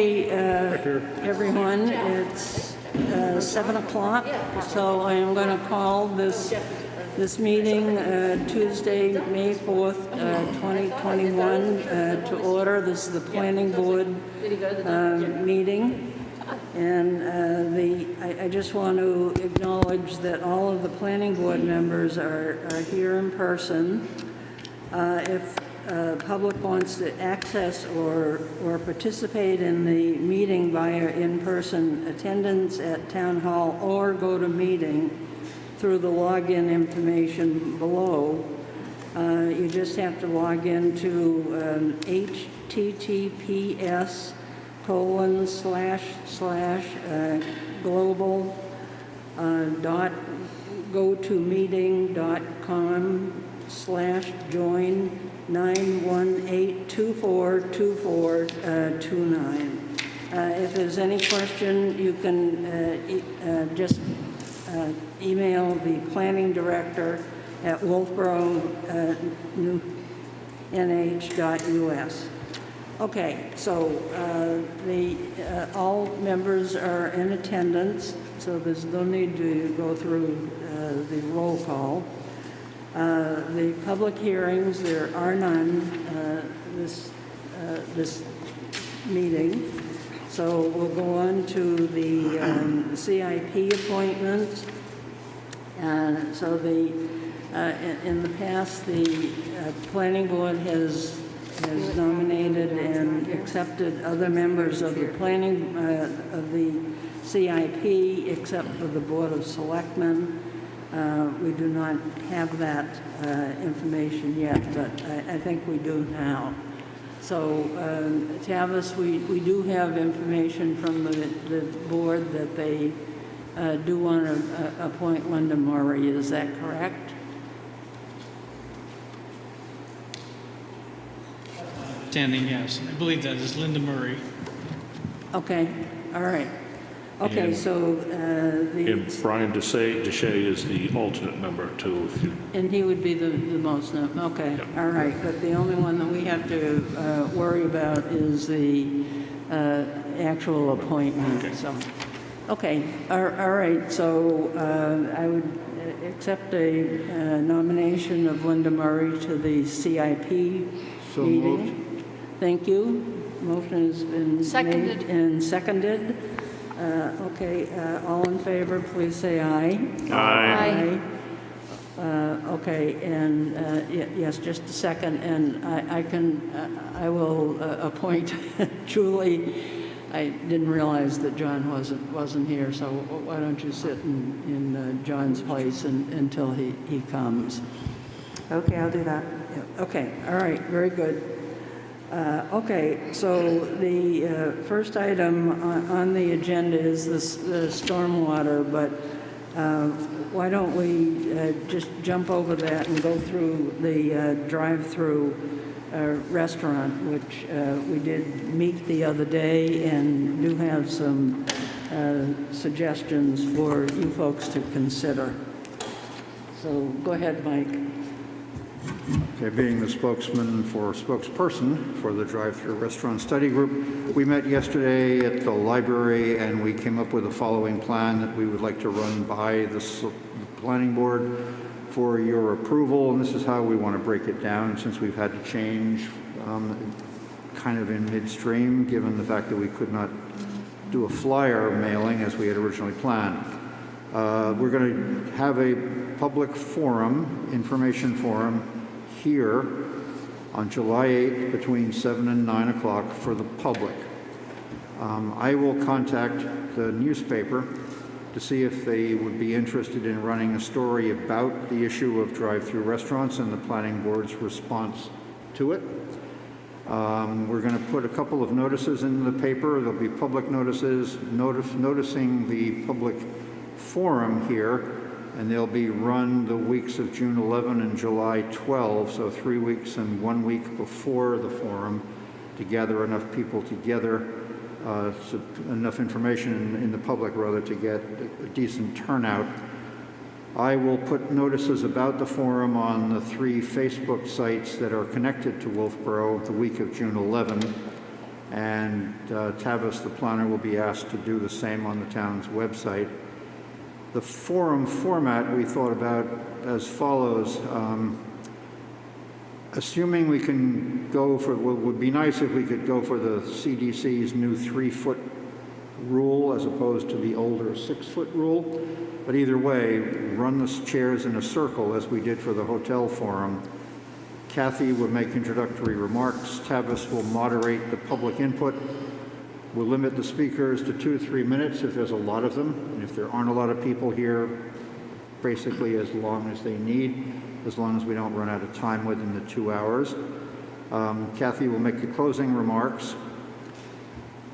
Okay, everyone, it's 7 o'clock, so I am going to call this meeting Tuesday, May 4th, 2021 to order. This is the Planning Board meeting. And I just want to acknowledge that all of the Planning Board members are here in person. If public wants to access or participate in the meeting via in-person attendance at Town Hall or go to meeting through the login information below, you just have to log into https://global.gotomeeting.com/join 918-242429. If there's any question, you can just email the planning director at wolfeboro.nh.us. Okay, so all members are in attendance, so there's no need to go through the roll call. The public hearings, there are none this meeting. So we'll go on to the CIP appointments. So in the past, the Planning Board has nominated and accepted other members of the of the CIP, except for the Board of Selectmen. We do not have that information yet, but I think we do now. So, Tavis, we do have information from the board that they do want to appoint Linda Murray. Is that correct? Standing, yes. I believe that is Linda Murray. Okay, all right. Okay, And- so And Brian Deshay is the alternate member too. and he would be the most, okay, Yep. all right. But the only one that we have to worry about is the actual appointment. Okay. So, okay, all right. So I would accept a nomination of Linda Murray to the CIP So meeting. moved. Thank you. Motion has been Seconded. made and seconded. Okay, all in favor, please say aye. Aye. Okay, and yes, just a second, and I will appoint Julie. I didn't realize that John wasn't here, so why don't you sit in John's place until he comes? Okay, I'll do that. Yeah, okay, all right, very good. Okay, so the first item on the agenda is the stormwater, but why don't we just jump over that and go through the drive-through restaurant, which we did meet the other day and do have some suggestions for you folks to consider. So go ahead, Mike. Okay, being the spokesperson for the drive-through restaurant study group, we met yesterday at the library and we came up with the following plan that we would like to run by the planning board for your approval. And this is how we want to break it down, since we've had to change kind of in midstream, given the fact that we could not do a flyer mailing as we had originally planned. We're going to have a public forum, information forum, here on July 8th between 7 and 9 o'clock for the public. I will contact the newspaper to see if they would be interested in running a story about the issue of drive-through restaurants and the planning board's response to it. We're going to put a couple of notices in the paper. There'll be public notices noticing the public forum here, and they'll be run the weeks of June 11 and July 12, so 3 weeks and 1 week before the forum, to gather enough people together, enough information in the public, rather, to get a decent turnout. I will put notices about the forum on the 3 Facebook sites that are connected to Wolfeboro the week of June 11, and Tavis, the planner, will be asked to do the same on the town's website. The forum format we thought about as follows. Assuming we can go for, what would be nice if we could go for the CDC's new 3-foot rule as opposed to the older 6-foot rule. But either way, run the chairs in a circle as we did for the hotel forum. Kathy will make introductory remarks. Tavis will moderate the public input. We'll limit the speakers to 2 to 3 minutes if there's a lot of them. And if there aren't a lot of people here, basically as long as they need, as long as we don't run out of time within the 2 hours. Kathy will make the closing remarks.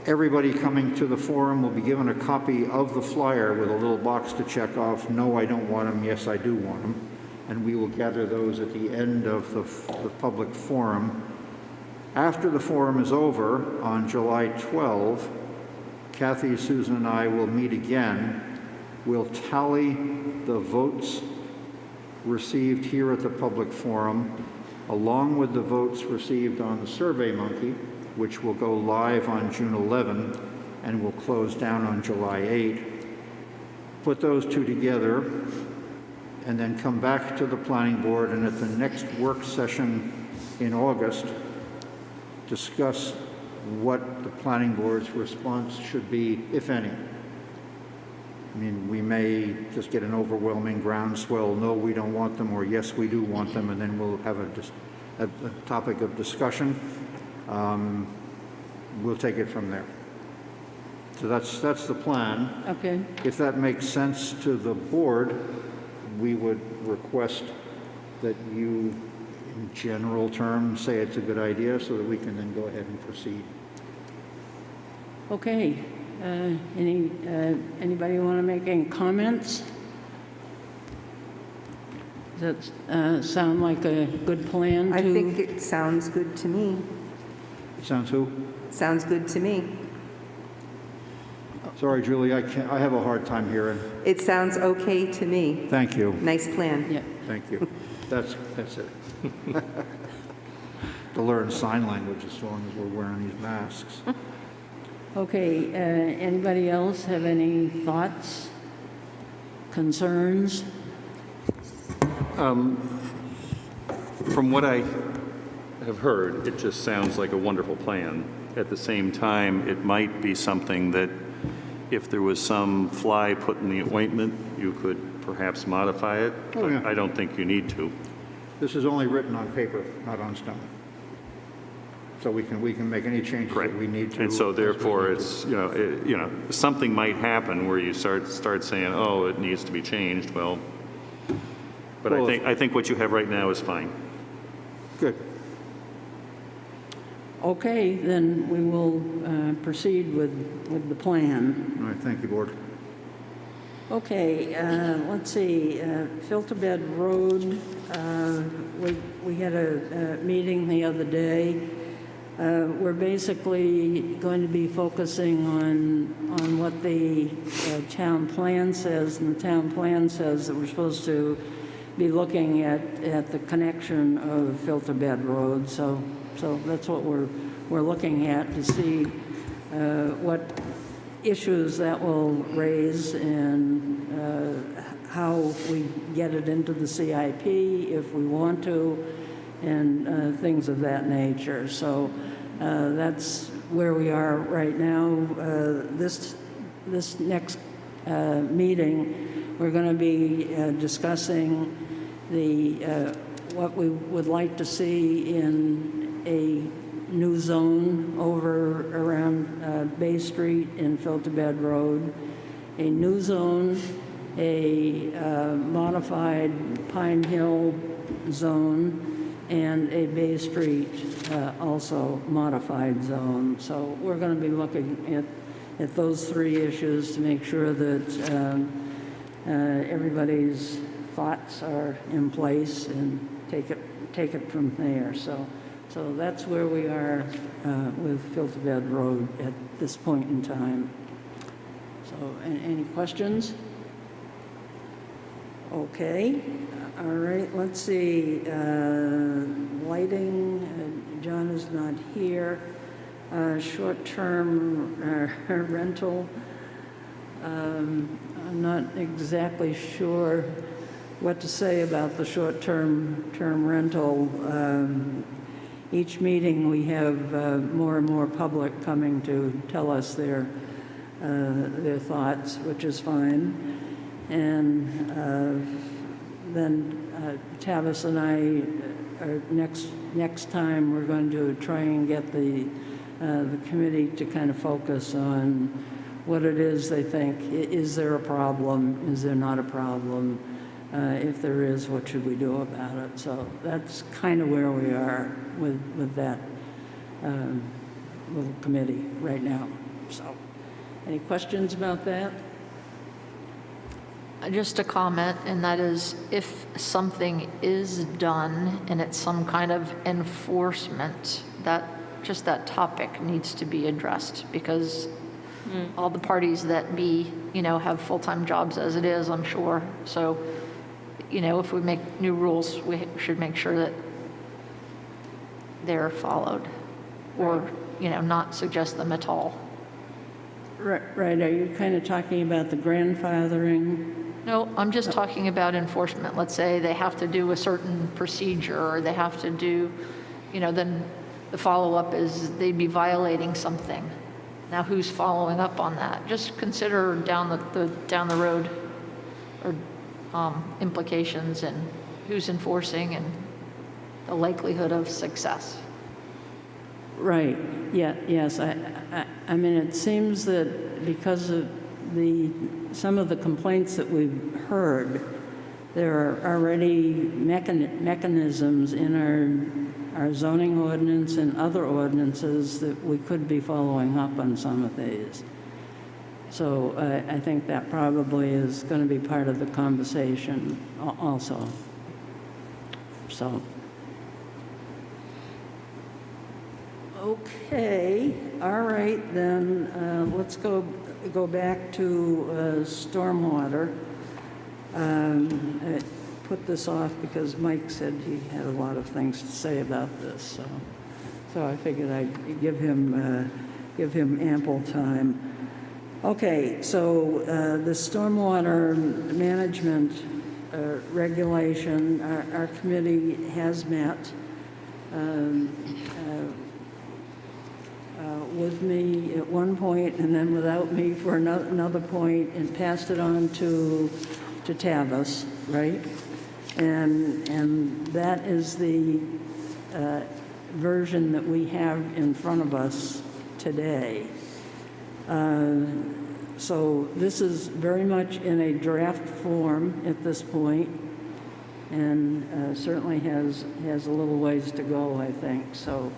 Everybody coming to the forum will be given a copy of the flyer with a little box to check off, no, I don't want them, yes, I do want them. And we will gather those at the end of the public forum. After the forum is over, on July 12, Kathy, Susan, and I will meet again. We'll tally the votes received here at the public forum, along with the votes received on the SurveyMonkey, which will go live on June 11 and will close down on July 8. Put those two together and then come back to the planning board, and at the next work session in August, discuss what the planning board's response should be, if any. I mean, we may just get an overwhelming groundswell, no, we don't want them, or yes, we do want them, and then we'll have a topic of discussion. We'll take it from there. So that's the plan. Okay. If that makes sense to the board, we would request that you, in general terms, say it's a good idea so that we can then go ahead and proceed. Okay. Anybody want to make any comments? Does that sound like a good plan? I think it sounds good to me. Sounds who? Sounds good to me. Sorry, Julie, I have a hard time hearing. It sounds okay to me. Thank you. Nice plan. Yeah. Thank you. That's it. To learn sign language as long as we're wearing these masks. Okay. Anybody else have any thoughts, concerns? From what I have heard, it just sounds like a wonderful plan. At the same time, it might be something that if there was some fly put in the ointment, you could perhaps modify it. Oh, yeah. I don't think you need to. This is only written on paper, not on stone. So we can make any changes that we need to. And so therefore, it's, something might happen where you start saying, oh, it needs to be changed. Well, but Well, I think what you have right now is fine. Good. Okay, then we will proceed with the plan. All right, thank you, board. Okay, let's see, Filter Bed Road, we had a meeting the other day. We're basically going to be focusing on what the town plan says, and the town plan says that we're supposed to be looking at the connection of Filter Bed Road. So that's what we're looking at, to see what issues that will raise and how we get it into the CIP if we want to, and things of that nature. So that's where we are right now. This next meeting, we're going to be discussing what we would like to see in a new zone over around Bay Street and Filter Bed Road, a new zone, a modified Pine Hill zone, and a Bay Street also modified zone. So we're going to be looking at those three issues to make sure that everybody's thoughts are in place and take it from there. So that's where we are with Filter Bed Road at this point in time. So any questions? Okay. All right, let's see. Lighting, John is not here. short-term rental. I'm not exactly sure what to say about the short-term rental. Each meeting, we have more and more public coming to tell us their thoughts, which is fine. And then Tavis and I, next time, we're going to try and get the committee to kind of focus on what it is they think. Is there a problem? Is there not a problem? If there is, what should we do about it? So that's kind of where we are with that little committee right now. So, any questions about that? Just a comment, and that is if something is done and it's some kind of enforcement, that topic needs to be addressed, because all the parties that have full-time jobs as it is, I'm sure. So, if we make new rules, we should make sure that they're followed, or, not suggest them at all. Right. Are you kind of talking about the grandfathering? No, I'm just talking about enforcement. Let's say they have to do a certain procedure, or they have to do, then the follow-up is they'd be violating something. Now, who's following up on that? Just consider down the road, or implications, and who's enforcing, and the likelihood of success. Right. Yeah. Yes. I mean, it seems that because of some of the complaints that we've heard, there are already mechanisms in our zoning ordinance and other ordinances that we could be following up on some of these. So I think that probably is going to be part of the conversation also. So. Okay, all right, then let's go back to stormwater. I put this off because Mike said he had a lot of things to say about this, so I figured I'd give him ample time. Okay, so the stormwater management regulation, our committee has met. With me at one point and then without me for another point, and passed it on to Tavis, right? And that is the version that we have in front of us today. So this is very much in a draft form at this point, and certainly has a little ways to go, I think. So.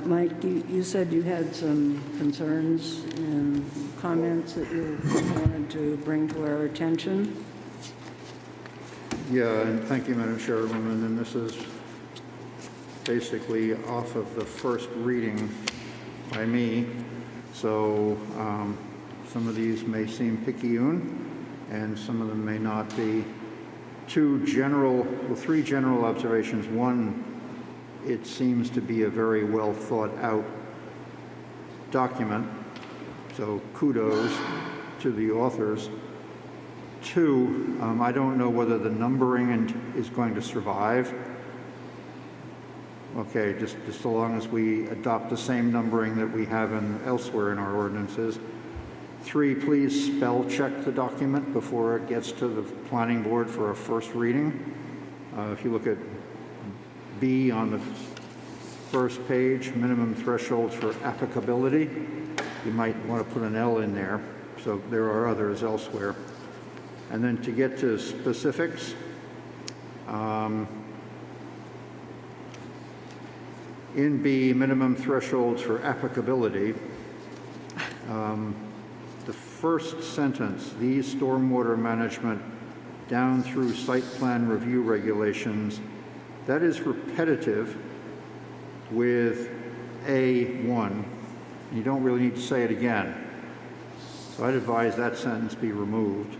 Mike, you said you had some concerns and comments that you wanted to bring to our attention. Yeah, and thank you, Madam Chairwoman. And this is basically off of the first reading by me. So some of these may seem picayune, and some of them may not be. Three general observations. One, it seems to be a very well thought out document, so kudos to the authors. Two, I don't know whether the numbering is going to survive. Okay, just so long as we adopt the same numbering that we have elsewhere in our ordinances. Three, please spell check the document before it gets to the planning board for a first reading. If you look at B on the first page, minimum thresholds for applicability, you might want to put an L in there. So there are others elsewhere. And then to get to specifics, in B, minimum thresholds for applicability, the first sentence, these stormwater management down through site plan review regulations, that is repetitive with A1. You don't really need to say it again. So I'd advise that sentence be removed.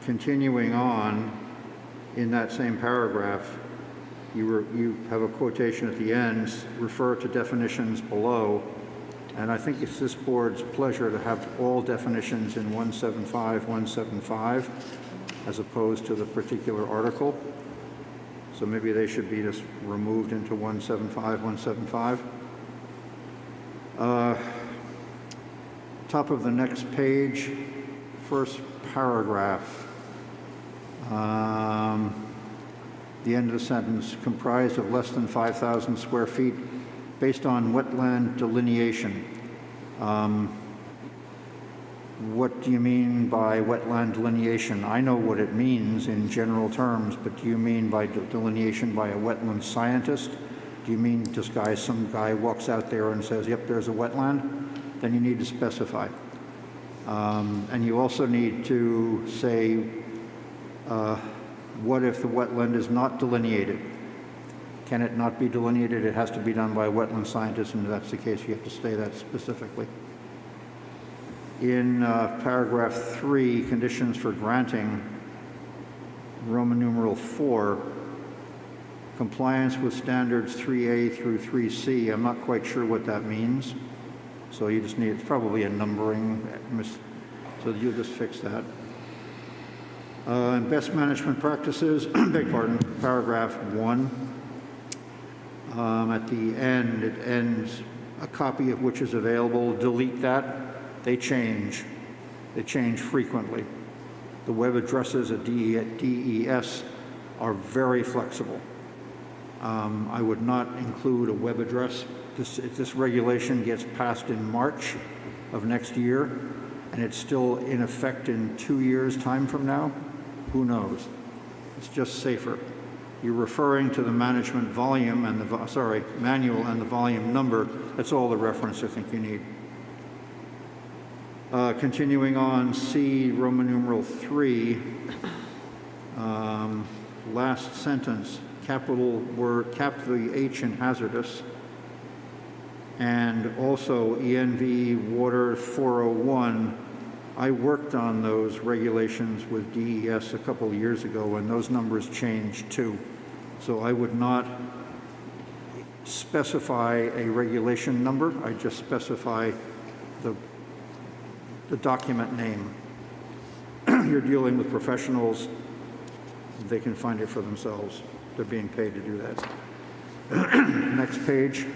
Continuing on in that same paragraph, you have a quotation at the end, refer to definitions below, and I think it's this board's pleasure to have all definitions in 175 as opposed to the particular article. So maybe they should be just removed into 175. Top of the next page, first paragraph. The end of the sentence, comprised of less than 5,000 square feet based on wetland delineation. What do you mean by wetland delineation? I know what it means in general terms, but do you mean by delineation by a wetland scientist? Do you mean just some guy walks out there and says, yep, there's a wetland? Then you need to specify. And you also need to say, what if the wetland is not delineated? Can it not be delineated? It has to be done by a wetland scientist, and if that's the case, you have to say that specifically. In paragraph 3, conditions for granting, Roman numeral 4, compliance with standards 3A through 3C. I'm not quite sure what that means. So you just need, it's probably a numbering, so you'll just fix that. And best management practices, beg pardon, paragraph 1. At the end, it ends, a copy of which is available, delete that. They change. They change frequently. The web addresses at DES are very flexible. I would not include a web address. If this regulation gets passed in March of next year, and it's still in effect in 2 years' time from now, who knows? It's just safer. You're referring to the management volume and the, manual and the volume number. That's all the reference I think you need. Continuing on, C, Roman numeral 3, last sentence, capital H in hazardous, and also ENV Water 401. I worked on those regulations with DES a couple of years ago, and those numbers changed too. So I would not specify a regulation number. I just specify the document name. You're dealing with professionals. They can find it for themselves. They're being paid to do that. Next page.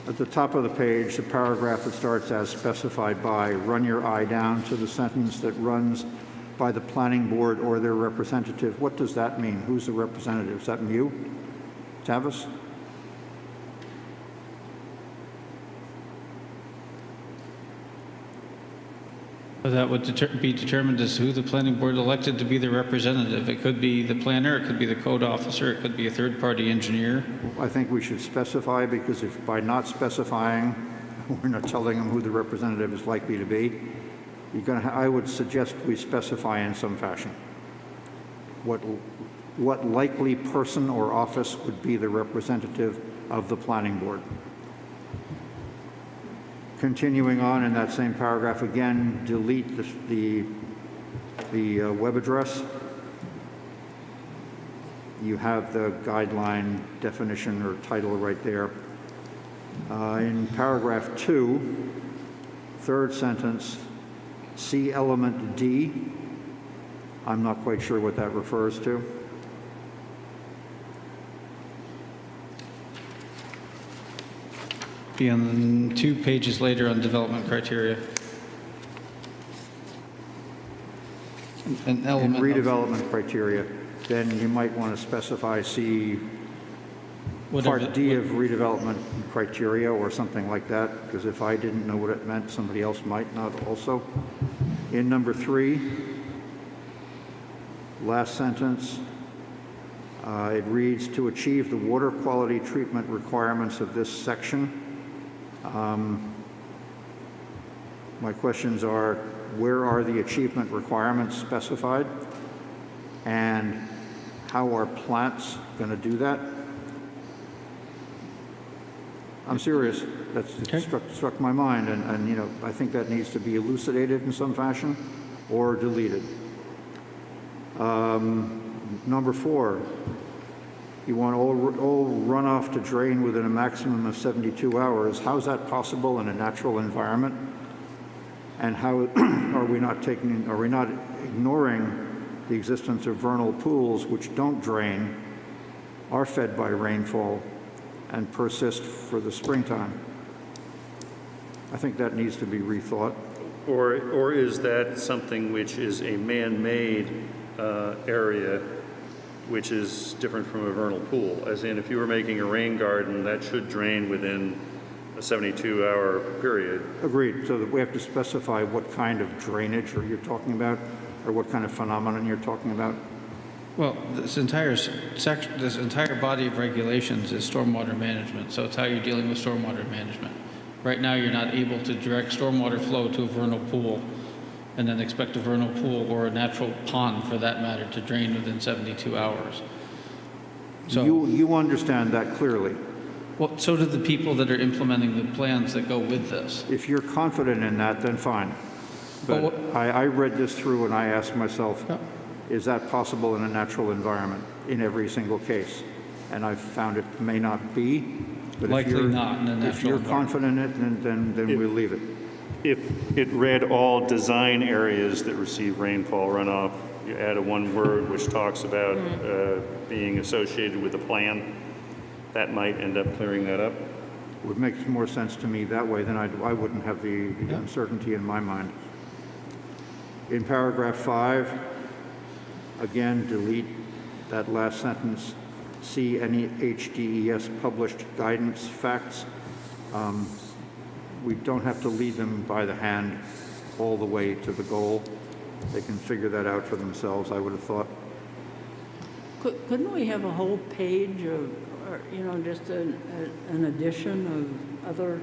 At the top of the page, the paragraph that starts as specified by, run your eye down to the sentence that runs by the planning board or their representative. What does that mean? Who's the representative? Is that you, Tavis? That would be determined as who the planning board elected to be the representative. It could be the planner, it could be the code officer, it could be a third-party engineer. I think we should specify, because if by not specifying, we're not telling them who the representative is likely to be. I would suggest we specify in some fashion what likely person or office would be the representative of the planning board. Continuing on in that same paragraph again, delete the web address. You have the guideline definition or title right there. In paragraph 2, third sentence, see element D. I'm not quite sure what that refers to. Be on 2 pages later on development criteria. An element In redevelopment criteria, then you might want to specify C Part D of redevelopment criteria or something like that, because if I didn't know what it meant, somebody else might not also. In number 3, last sentence, it reads, to achieve the water quality treatment requirements of this section. My questions are, where are the achievement requirements specified? And how are plants going to do that? I'm serious. That's struck my mind, and you know, I think that needs to be elucidated in some fashion or deleted. Number 4, you want all runoff to drain within a maximum of 72 hours. How is that possible in a natural environment? And how are we not ignoring the existence of vernal pools which don't drain, are fed by rainfall, and persist for the springtime? I think that needs to be rethought. Or is that something which is a man-made area which is different from a vernal pool? As in, if you were making a rain garden, that should drain within a 72-hour period. Agreed. So that we have to specify what kind of drainage you're talking about, or what kind of phenomenon you're talking about. Well, this entire section, this entire body of regulations is stormwater management, so it's how you're dealing with stormwater management. Right now, you're not able to direct stormwater flow to a vernal pool and then expect a vernal pool or a natural pond, for that matter, to drain within 72 hours. So, You understand that clearly. well, so do the people that are implementing the plans that go with this. If you're confident in that, then fine. But I read this through and I asked myself, is that possible in a natural environment in every single case? And I found it may not be. But Likely not in a natural If you're confident in it, then we'll leave it. If it read all design areas that receive rainfall runoff, you add a one word which talks about being associated with a plan, that might end up clearing that up. Would make more sense to me that way, then I wouldn't have the uncertainty in my mind. In paragraph 5, again, delete that last sentence. See any HDES published guidance facts. We don't have to lead them by the hand all the way to the goal. They can figure that out for themselves, I would have thought. Couldn't we have a whole page of, or, you know, just an addition of other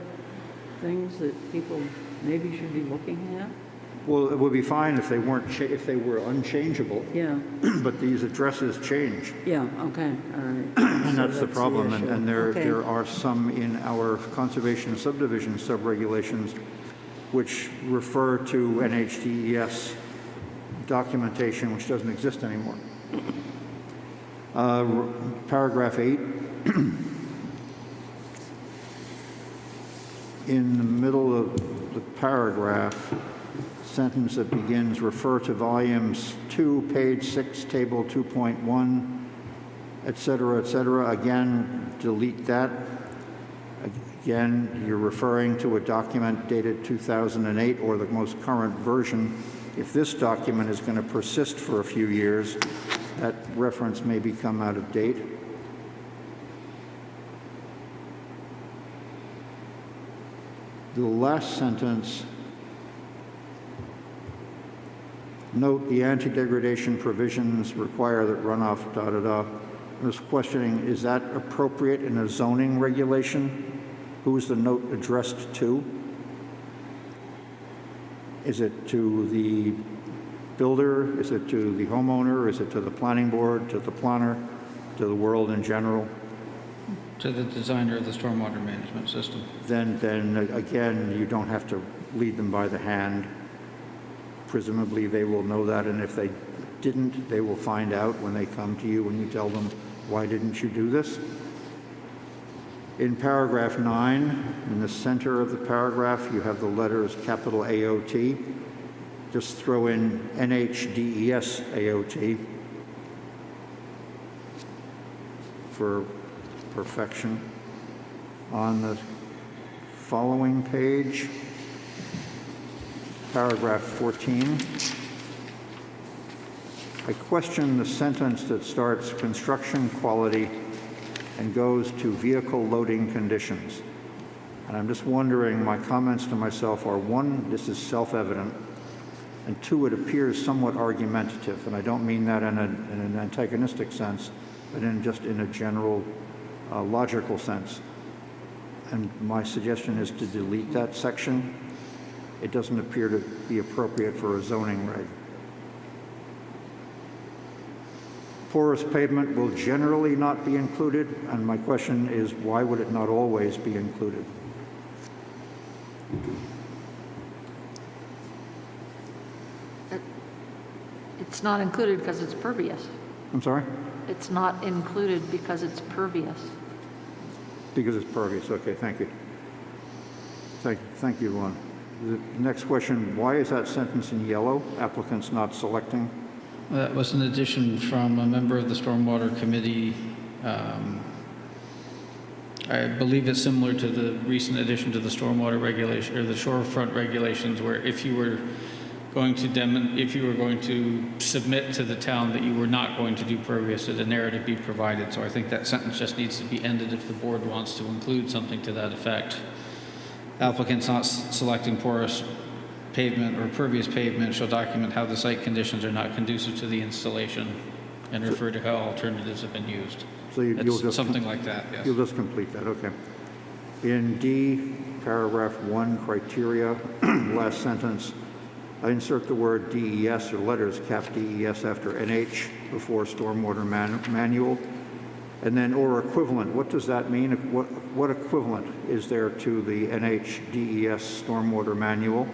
things that people maybe should be looking at? Well, it would be fine if they weren't if they were unchangeable, Yeah, but these addresses change. yeah, okay, all right. And So that's the problem, issue. and Okay. there are some in our conservation subdivision sub-regulations which refer to NHDES documentation which doesn't exist anymore. Paragraph 8. In the middle of the paragraph, sentence that begins, refer to volumes 2, page 6, table 2.1, et cetera, again, delete that. Again, you're referring to a document dated 2008 or the most current version. If this document is going to persist for a few years, that reference may become out of date. The last sentence, note the anti-degradation provisions require that runoff, I was questioning, is that appropriate in a zoning regulation? Who is the note addressed to? Is it to the builder? Is it to the homeowner? Is it to the planning board, to the planner, to the world in general? To the designer of the stormwater management system. Then again, you don't have to lead them by the hand. Presumably they will know that, and if they didn't, they will find out when they come to you and you tell them, why didn't you do this? In paragraph 9, in the center of the paragraph, you have the letters capital AOT. Just throw in NHDES AOT for perfection. On the following page, paragraph 14, I question the sentence that starts construction quality and goes to vehicle loading conditions. And I'm just wondering, my comments to myself are, 1, this is self-evident, and 2, it appears somewhat argumentative. And I don't mean that in an antagonistic sense, but just in a general logical sense. And my suggestion is to delete that section. It doesn't appear to be appropriate for a zoning reg. Porous pavement will generally not be included, and my question is, why would it not always be included? It's not included because it's pervious. I'm sorry? It's not included because it's pervious. Because it's pervious, okay, thank you. Thank you, Lon. The next question, why is that sentence in yellow, applicants not selecting? That was an addition from a member of the Stormwater Committee. I believe it's similar to the recent addition to the stormwater regulation, or the shorefront regulations, where if you were going to submit to the town that you were not going to do pervious, that a narrative be provided. So I think that sentence just needs to be ended if the board wants to include something to that effect. Applicants not selecting porous pavement or pervious pavement shall document how the site conditions are not conducive to the installation and refer to how alternatives have been used. So you'll just something like that, yes. You'll just complete that, okay. In D, paragraph 1, criteria, last sentence, I insert the word DES or letters cap DES after NH before stormwater manual, and then or equivalent. What does that mean? What equivalent is there to the NH DES stormwater manual?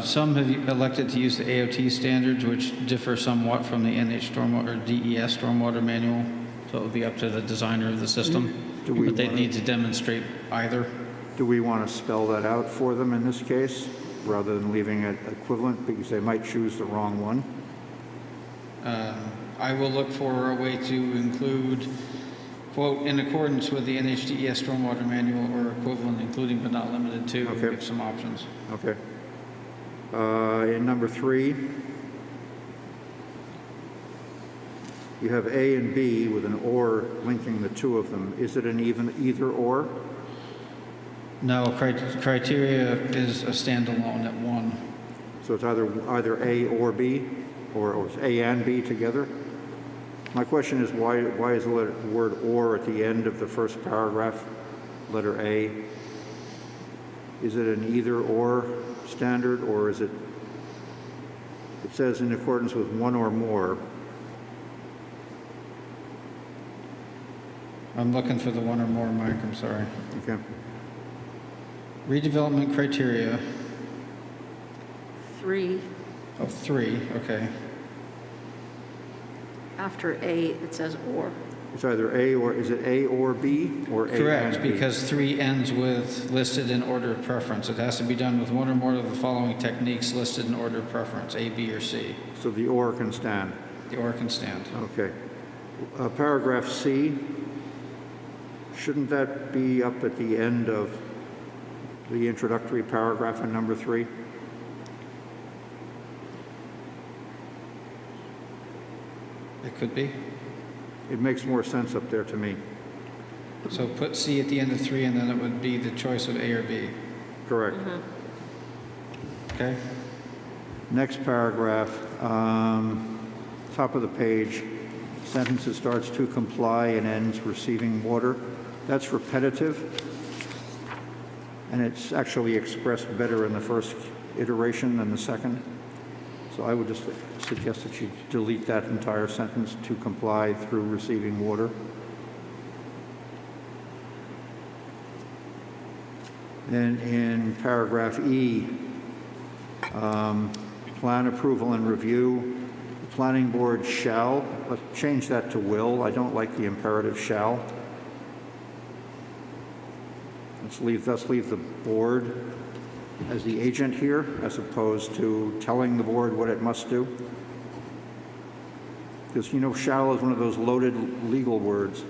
Some have elected to use the AOT standards, which differ somewhat from the NH stormwater, DES stormwater manual. So it would be up to the designer of the system. But they'd need to demonstrate either. Do we want to spell that out for them in this case, rather than leaving it equivalent, because they might choose the wrong one? I will look for a way to include, quote, in accordance with the NHDES stormwater manual or equivalent, including but not limited to, and give some options. Okay. In number 3, you have A and B with an or linking the two of them. Is it an either or? No, criteria is a standalone at 1. So it's either A or B, or it's A and B together? My question is why is the word or at the end of the first paragraph, letter A? Is it an either or standard, or is it says in accordance with one or more? I'm looking for the one or more, Mike, I'm sorry. Okay. Redevelopment criteria 3, of 3, okay. after A, it says or. It's either A or, is it A or B, or A Correct, and B? because 3 ends with listed in order of preference. It has to be done with one or more of the following techniques listed in order of preference, A, B, or C. So the or can stand. The or can stand. Okay. Paragraph C, shouldn't that be up at the end of the introductory paragraph in number 3? It could be. It makes more sense up there to me. So put C at the end of 3, and then it would be the choice of A or B. Correct. Okay? Next paragraph, top of the page, sentence that starts to comply and ends receiving water. That's repetitive, and it's actually expressed better in the first iteration than the second. So I would just suggest that you delete that entire sentence, to comply through receiving water. Then in paragraph E, plan approval and review, the planning board shall, let's change that to will. I don't like the imperative shall. Let's leave the board as the agent here, as opposed to telling the board what it must do. Because, you know, shall is one of those loaded legal words.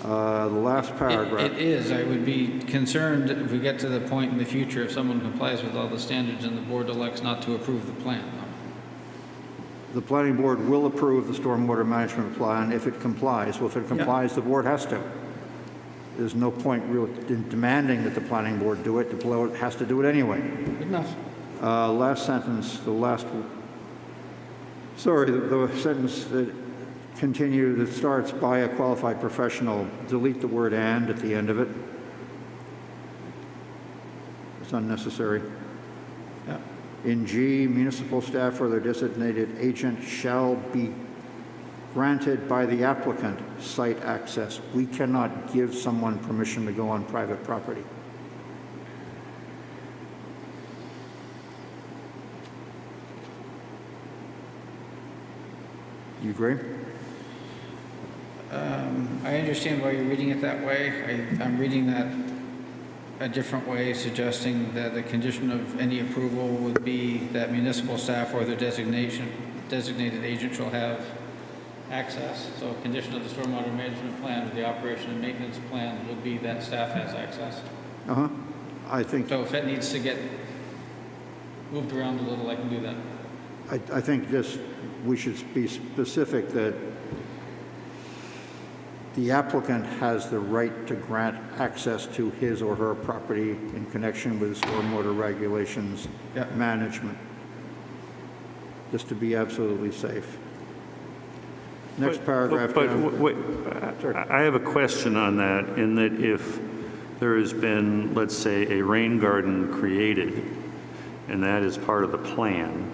The last paragraph. It is. I would be concerned if we get to the point in the future if someone complies with all the standards and the board elects not to approve the plan. The planning board will approve the stormwater management plan if it complies. Well, if it complies, the board has to. There's no point really in demanding that the planning board do it. The board has to do it anyway. Good enough. Last sentence, the sentence that that starts by a qualified professional, delete the word and at the end of it. It's unnecessary. Yeah. In G, municipal staff or their designated agent shall be granted by the applicant site access. We cannot give someone permission to go on private property. You agree? I understand why you're reading it that way. I'm reading that a different way, suggesting that the condition of any approval would be that municipal staff or their designated agent shall have access. So a condition of the stormwater management plan or the operation and maintenance plan would be that staff has access. Uh-huh. I think, So if it needs to get moved around a little, I can do that. I think this, we should be specific that the applicant has the right to grant access to his or her property in connection with stormwater regulations Yeah. management, just to be absolutely safe. Next paragraph. But down. wait, I have a question on that, in that if there has been, let's say, a rain garden created, and that is part of the plan,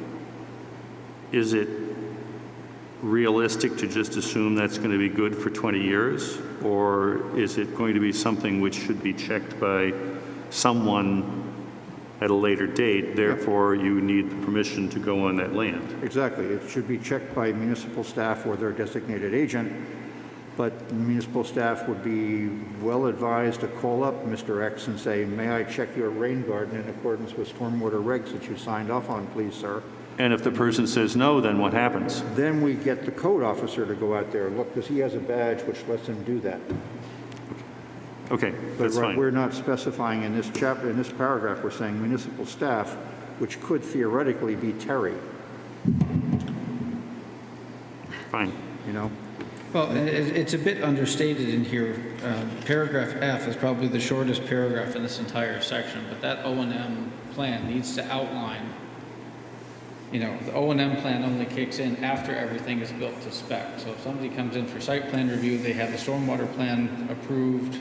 is it realistic to just assume that's going to be good for 20 years? Or is it going to be something which should be checked by someone at a later date, therefore you need the permission to go on that land? Exactly. It should be checked by municipal staff or their designated agent, but municipal staff would be well advised to call up Mr. X and say, may I check your rain garden in accordance with stormwater regs that you signed off on, please, sir? And if the person says no, then what happens? Then we get the code officer to go out there and look, because he has a badge which lets him do that. Okay, But that's fine. we're not specifying in this chapter, in this paragraph, we're saying municipal staff, which could theoretically be Terry, Fine. you know? Well, it's a bit understated in here. Paragraph F is probably the shortest paragraph in this entire section, but that O&M plan needs to outline, you know, the O&M plan only kicks in after everything is built to spec. So if somebody comes in for site plan review, they have the stormwater plan approved,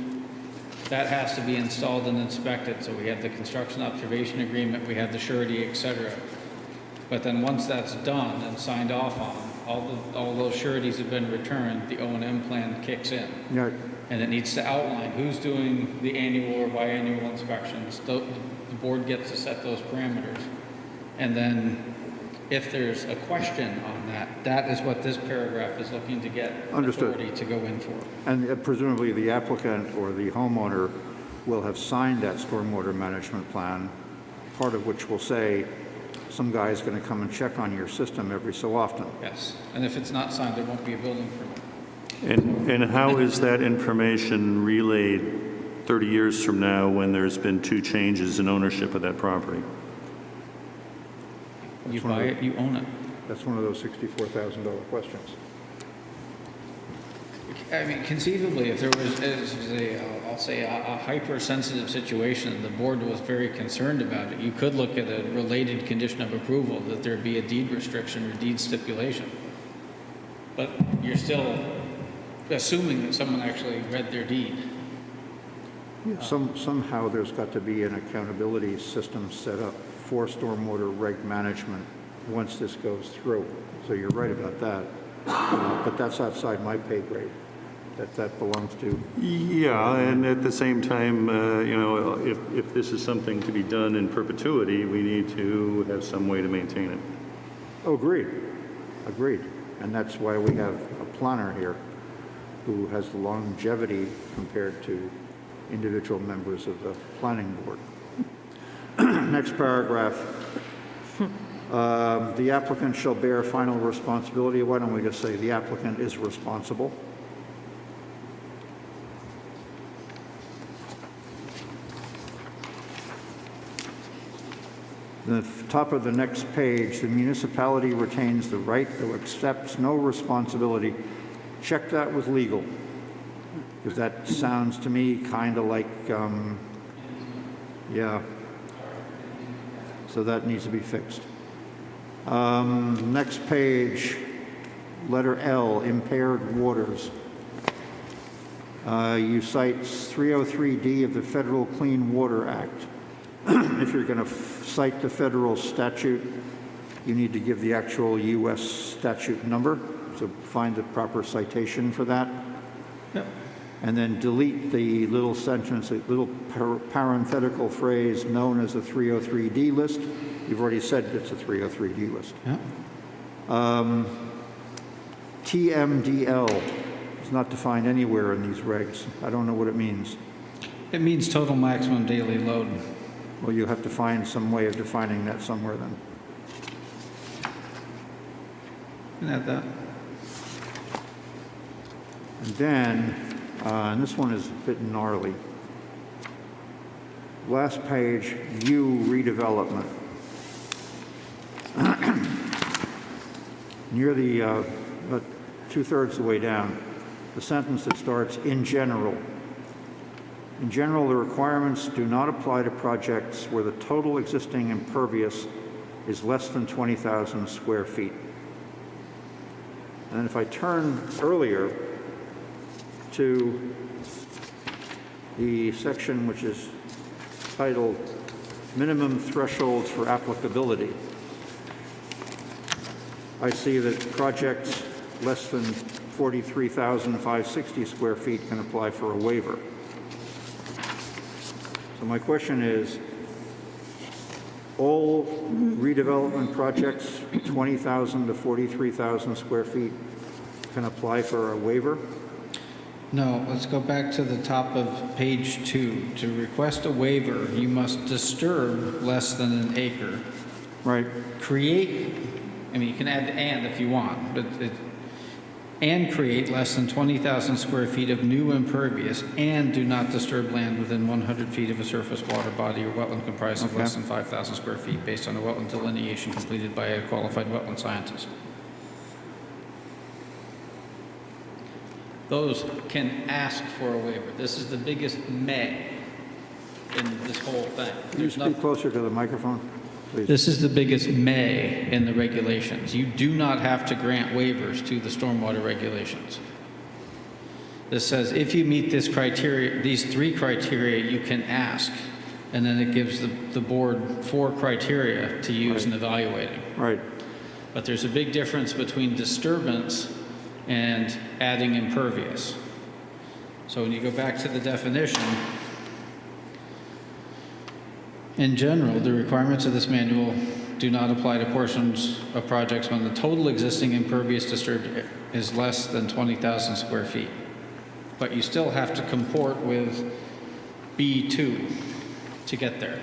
that has to be installed and inspected. So we have the construction observation agreement, we have the surety, et cetera. But then once that's done and signed off on, all those sureties have been returned, the O&M plan kicks in. Yeah, And it needs to outline who's doing the annual or biannual inspections. The board gets to set those parameters. And then if there's a question on that, that is what this paragraph is looking to get Understood. authority to go in for. and presumably the applicant or the homeowner will have signed that stormwater management plan, part of which will say, some guy's going to come and check on your system every so often. Yes. And if it's not signed, there won't be a building permit. And how is that information relayed 30 years from now when there's been 2 changes in ownership of that property? You buy it, you own it. That's one of those $64,000 questions. I mean, conceivably, if there was, I'll say, a hypersensitive situation, and the board was very concerned about it, you could look at a related condition of approval, that there be a deed restriction or deed stipulation. But you're still assuming that someone actually read their deed. Somehow there's got to be an accountability system set up for stormwater reg management once this goes through. So you're right about that. But that's outside my pay grade. That belongs to. Yeah, and at the same time, you know, if this is something to be done in perpetuity, we need to have some way to maintain it. Oh, agreed. Agreed. And that's why we have a planner here who has longevity compared to individual members of the planning board. Next paragraph. The applicant shall bear final responsibility. Why don't we just say the applicant is responsible? The top of the next page, the municipality retains the right to accept no responsibility. Check that with legal, because that sounds to me kind of like, yeah. So that needs to be fixed. Next page, letter L, impaired waters. You cite 303D of the Federal Clean Water Act. If you're going to cite the federal statute, you need to give the actual U.S. statute number, so find the proper citation for that. Yep. And then delete the little sentence, the little parenthetical phrase known as a 303D list. You've already said it's a 303D list. Yeah. TMDL is not defined anywhere in these regs. I don't know what it means. It means total maximum daily load. Well, you have to find some way of defining that somewhere then. You can add that. And then, and this one is a bit gnarly. Last page, U redevelopment. Near the, about 2/3 of the way down, the sentence that starts, in general. In general, the requirements do not apply to projects where the total existing impervious is less than 20,000 square feet. And if I turn earlier to the section which is titled Minimum Thresholds for Applicability, I see that projects less than 43,560 square feet can apply for a waiver. So my question is, all redevelopment projects 20,000 to 43,000 square feet can apply for a waiver? No, let's go back to the top of page 2. To request a waiver, you must disturb less than an acre. Right. Create, I mean, you can add and if you want, but and create less than 20,000 square feet of new impervious, and do not disturb land within 100 feet of a surface water body or wetland comprised of less than 5,000 square feet based on a wetland delineation completed by a qualified wetland scientist. Those can ask for a waiver. This is the biggest may in this whole thing. Can you speak closer to the microphone, please? This is the biggest may in the regulations. You do not have to grant waivers to the stormwater regulations. This says if you meet this criteria, these 3 criteria, you can ask, and then it gives the board 4 criteria to use in evaluating. Right. But there's a big difference between disturbance and adding impervious. So when you go back to the definition, in general, the requirements of this manual do not apply to portions of projects when the total existing impervious disturbed is less than 20,000 square feet. But you still have to comport with B2 to get there.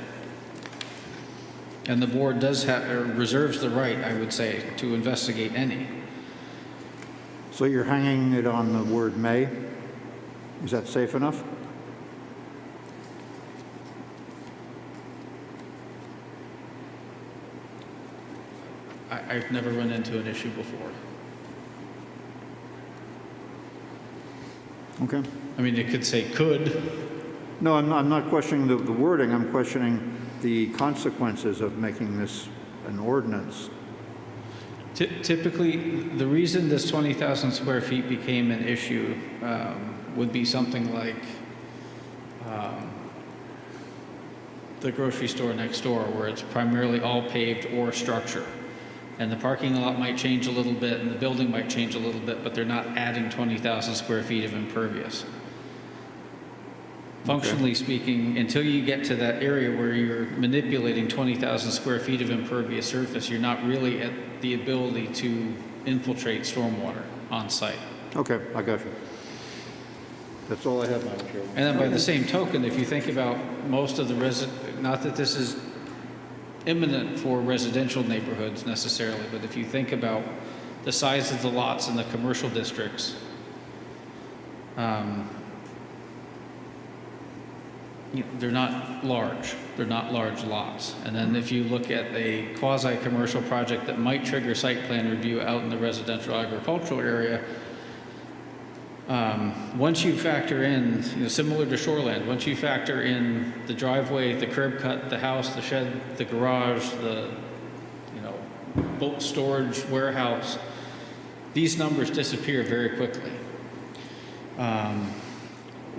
And the board does have, or reserves the right, I would say, to investigate any. So you're hanging it on the word may? Is that safe enough? I've never run into an issue before. Okay. I mean, it could say could. No, I'm not questioning the wording. I'm questioning the consequences of making this an ordinance. Typically, the reason this 20,000 square feet became an issue would be something like the grocery store next door, where it's primarily all paved or structure. And the parking lot might change a little bit, and the building might change a little bit, but they're not adding 20,000 square feet of impervious. Functionally speaking, until you get to that area where you're manipulating 20,000 square feet of impervious surface, you're not really at the ability to infiltrate stormwater on site. Okay, I got you. That's all I have, Madam Chair. And then by the same token, if you think about most of the not that this is imminent for residential neighborhoods necessarily, but if you think about the size of the lots in the commercial districts, they're not large. They're not large lots. And then if you look at a quasi-commercial project that might trigger site plan review out in the residential agricultural area, once you factor in, similar to shoreland, once you factor in the driveway, the curb cut, the house, the shed, the garage, the, boat storage, warehouse, these numbers disappear very quickly.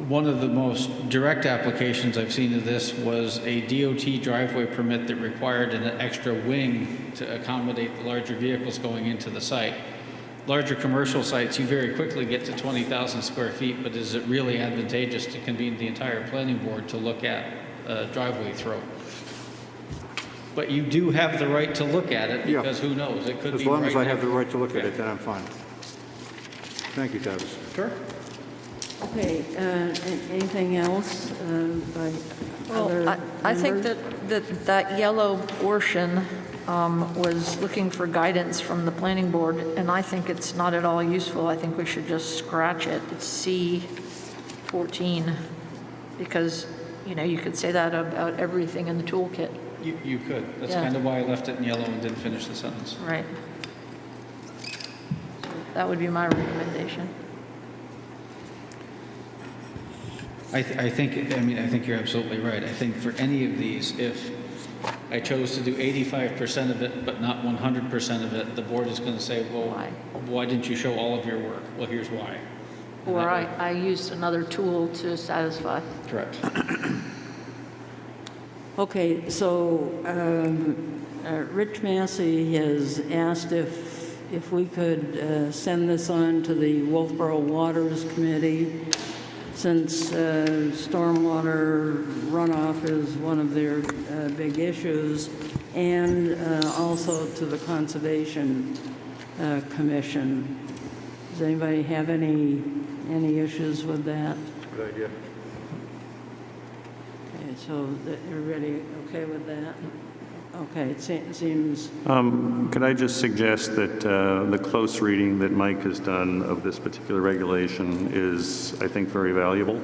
One of the most direct applications I've seen of this was a DOT driveway permit that required an extra wing to accommodate the larger vehicles going into the site. Larger commercial sites, you very quickly get to 20,000 square feet, but is it really advantageous to convene the entire planning board to look at a driveway throw? But you do have the right to look at it, because who knows, it could be As long as I right have the next- right to look at Yeah. it, then I'm fine. Thank you, Tavis. Sure. Okay, anything else by other Well, I think members? that yellow portion was looking for guidance from the planning board, and I think it's not at all useful. I think we should just scratch it. It's C14, because, you could say that about everything in the toolkit. You could. That's Yeah. kind of why I left it in yellow and didn't finish the sentence. Right. That would be my recommendation. I think you're absolutely right. I think for any of these, if I chose to do 85% of it, but not 100% of it, the board is going to say, well, Why? why didn't you show all of your work? Well, here's why. And Or that I used another tool to satisfy. way- Correct. Okay, so Rich Massey has asked if we could send this on to the Wolfeboro Waters Committee, since stormwater runoff is one of their big issues, and also to the Conservation Commission. Does anybody have any issues with that? Good idea. Okay, so everybody okay with that? Okay, it seems, Could I just suggest that the close reading that Mike has done of this particular regulation is, I think, very valuable.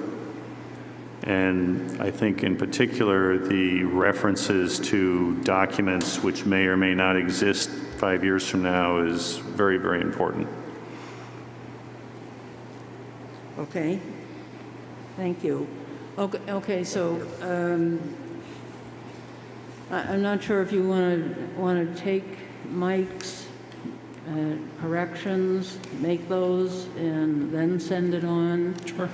And I think in particular, the references to documents which may or may not exist 5 years from now is very, very important. okay. Thank you. Okay, so I'm not sure if you want to take Mike's corrections, make those, and then send it on. Sure.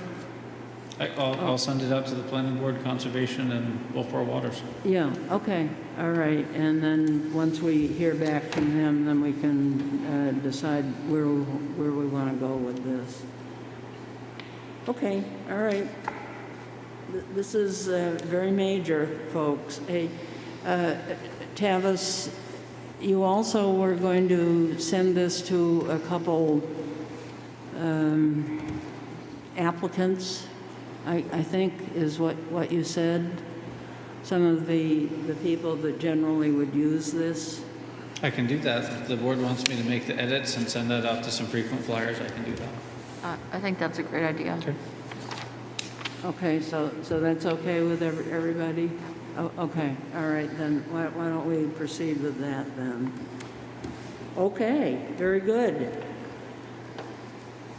I'll send it out to the planning board, conservation, and Wolfeboro Waters. Yeah, okay, all right. And then once we hear back from them, then we can decide where we want to go with this. Okay, all right. This is very major, folks. Hey, Tavis, you also were going to send this to a couple applicants, I think is what you said. Some of the people that generally would use this. I can do that. If the board wants me to make the edits and send that out to some frequent flyers, I can do that. I think that's a great idea. Okay. Okay, so that's okay with everybody? Oh, okay, all right, then why don't we proceed with that then? Okay, very good.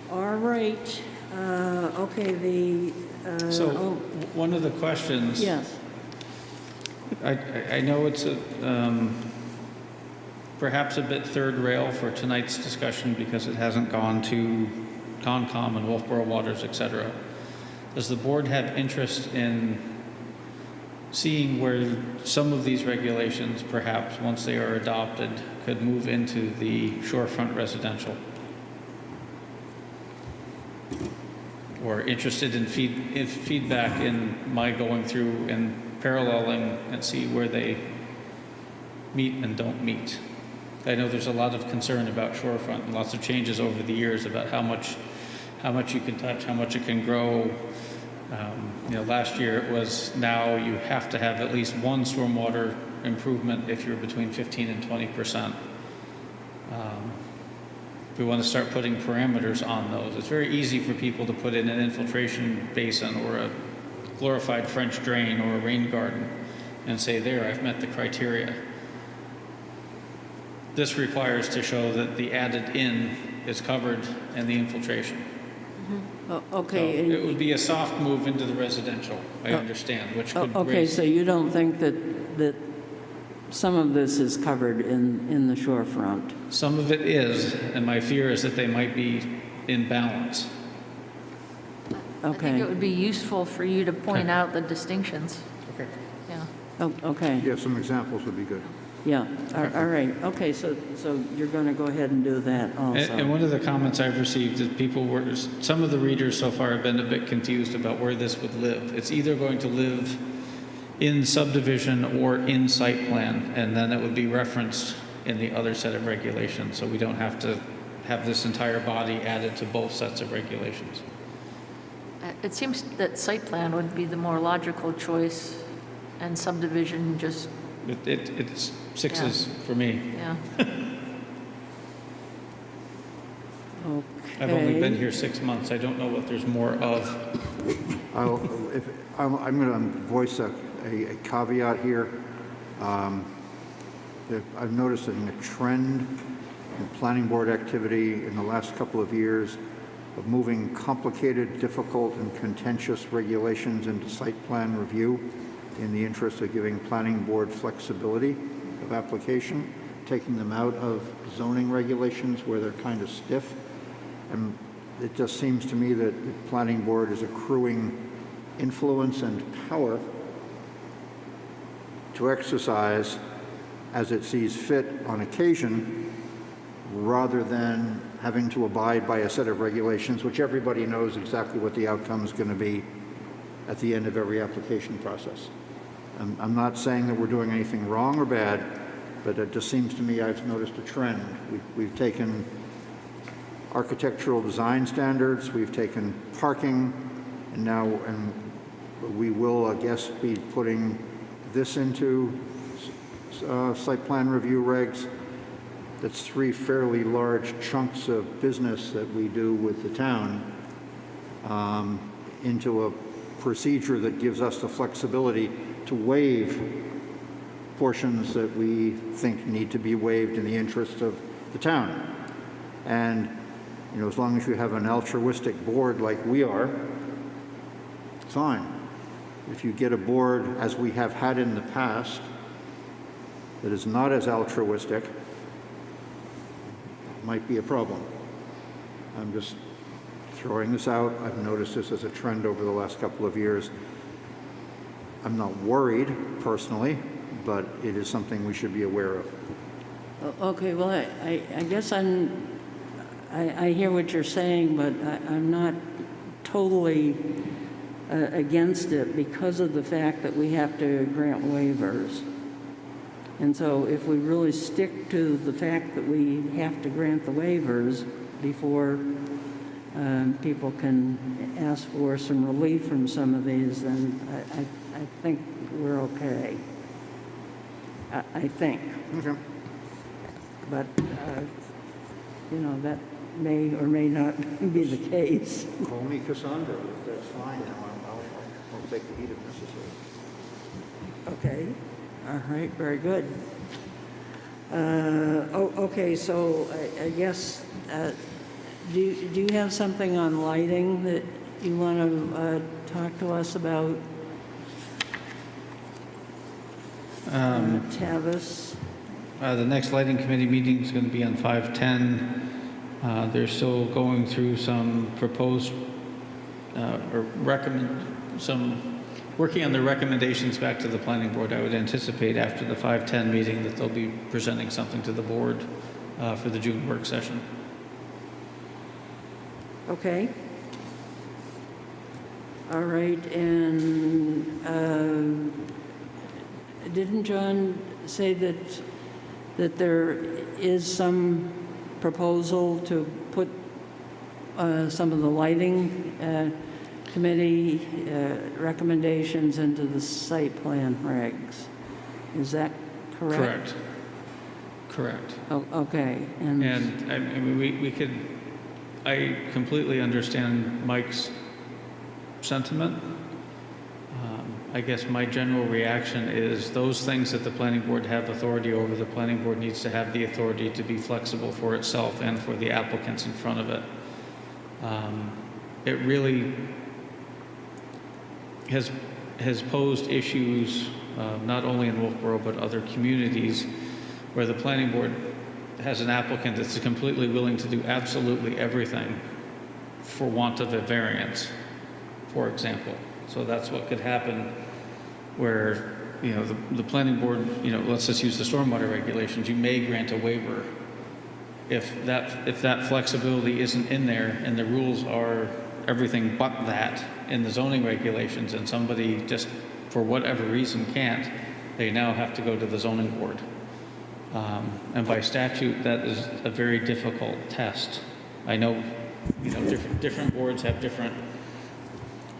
All right, okay, So oh, one of the questions. yes, I know it's perhaps a bit third rail for tonight's discussion because it hasn't gone to Concom and Wolfeboro Waters, et cetera. Does the board have interest in seeing where some of these regulations, perhaps once they are adopted, could move into the shorefront residential? Or interested in feedback in my going through and paralleling and see where they meet and don't meet? I know there's a lot of concern about shorefront and lots of changes over the years about how much you can touch, how much it can grow. Last year it was now you have to have at least one stormwater improvement if you're between 15 and 20%. We want to start putting parameters on those. It's very easy for people to put in an infiltration basin or a glorified French drain or a rain garden and say, there, I've met the criteria. This requires to show that the added in is covered and the infiltration. okay. So it would be a soft move into the residential, I understand, which could Okay, raise. so you don't think that some of this is covered in the shorefront? Some of it is, and my fear is that they might be in balance. I think Okay, it would be useful for you to point Okay. out the distinctions. Okay. Yeah. oh, okay, Yeah, some examples would be good. yeah, all right, okay, so you're going to go ahead and do that also? And one of the comments I've received is some of the readers so far have been a bit confused about where this would live. It's either going to live in subdivision or in site plan, and then it would be referenced in the other set of regulations, so we don't have to have this entire body added to both sets of regulations. It seems that site plan would be the more logical choice, and subdivision just, It's sixes for me. yeah. Okay. I've only been here 6 months. I don't know what there's more of. I'm going to voice a caveat here. That I've noticed a trend in planning board activity in the last couple of years of moving complicated, difficult, and contentious regulations into site plan review in the interest of giving planning board flexibility of application, taking them out of zoning regulations where they're kind of stiff. And it just seems to me that the planning board is accruing influence and power to exercise as it sees fit on occasion, rather than having to abide by a set of regulations, which everybody knows exactly what the outcome is going to be at the end of every application process. I'm not saying that we're doing anything wrong or bad, but it just seems to me I've noticed a trend. We've taken architectural design standards, we've taken parking, and we will, I guess, be putting this into site plan review regs. That's 3 fairly large chunks of business that we do with the town into a procedure that gives us the flexibility to waive portions that we think need to be waived in the interest of the town. And, you know, as long as you have an altruistic board like we are, it's fine. If you get a board, as we have had in the past, that is not as altruistic, it might be a problem. I'm just throwing this out. I've noticed this as a trend over the last couple of years. I'm not worried personally, but it is something we should be aware of. Okay, well, I guess I hear what you're saying, but I'm not totally against it because of the fact that we have to grant waivers. And so if we really stick to the fact that we have to grant the waivers before people can ask for some relief from some of these, then I think we're okay. I think. Okay. But, you know, that may or may not be the case. Call me Cassandra. That's fine. I'll take the heat if necessary. Okay, all right, very good. Okay, so I guess, do you have something on lighting that you want to talk to us about? Tavis? The next lighting committee meeting is going to be on 5/10. They're still going through some proposed working on the recommendations back to the planning board. I would anticipate after the 5/10 meeting that they'll be presenting something to the board for the June work session. Okay. All right, and didn't John say that there is some proposal to put some of the lighting committee recommendations into the site plan regs? Is that correct? Correct. Oh, okay. And I mean, I completely understand Mike's sentiment. I guess my general reaction is those things that the planning board have authority over, the planning board needs to have the authority to be flexible for itself and for the applicants in front of it. It really has posed issues not only in Wolfeboro but other communities where the planning board has an applicant that's completely willing to do absolutely everything for want of a variance, for example. So that's what could happen where, you know, the planning board, you know, let's just use the stormwater regulations, you may grant a waiver if that flexibility isn't in there and the rules are everything but that in the zoning regulations, and somebody just for whatever reason can't, they now have to go to the zoning board. And by statute, that is a very difficult test. I know, different boards have different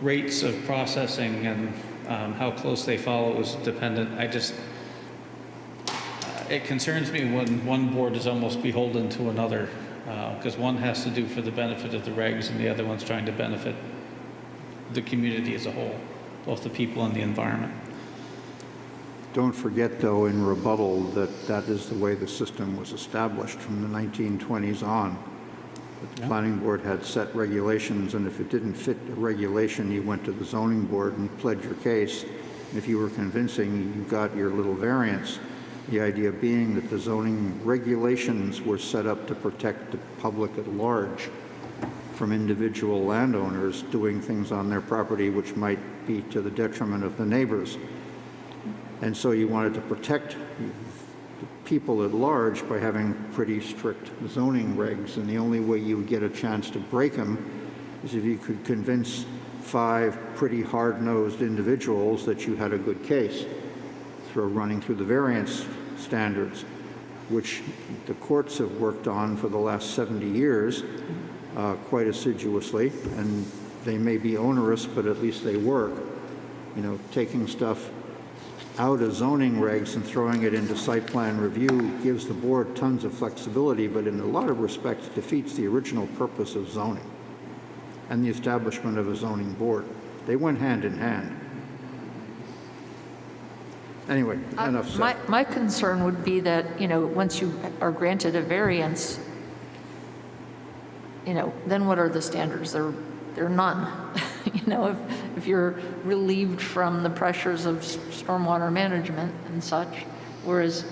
rates of processing, and how close they follow is dependent. It concerns me when one board is almost beholden to another, because one has to do for the benefit of the regs and the other one's trying to benefit the community as a whole, both the people and the environment. Don't forget, though, in rebuttal, that that is the way the system was established from the 1920s on. The planning board had set regulations, and if it didn't fit the regulation, you went to the zoning board and pled your case. And if you were convincing, you got your little variance. The idea being that the zoning regulations were set up to protect the public at large from individual landowners doing things on their property which might be to the detriment of the neighbors. And so you wanted to protect people at large by having pretty strict zoning regs, and the only way you would get a chance to break them is if you could convince 5 pretty hard-nosed individuals that you had a good case through running through the variance standards, which the courts have worked on for the last 70 years quite assiduously, and they may be onerous, but at least they work. Taking stuff out of zoning regs and throwing it into site plan review gives the board tons of flexibility, but in a lot of respects defeats the original purpose of zoning and the establishment of a zoning board. They went hand in hand. Anyway, enough said. My concern would be that, once you are granted a variance, then what are the standards? They're none. If you're relieved from the pressures of stormwater management and such, whereas,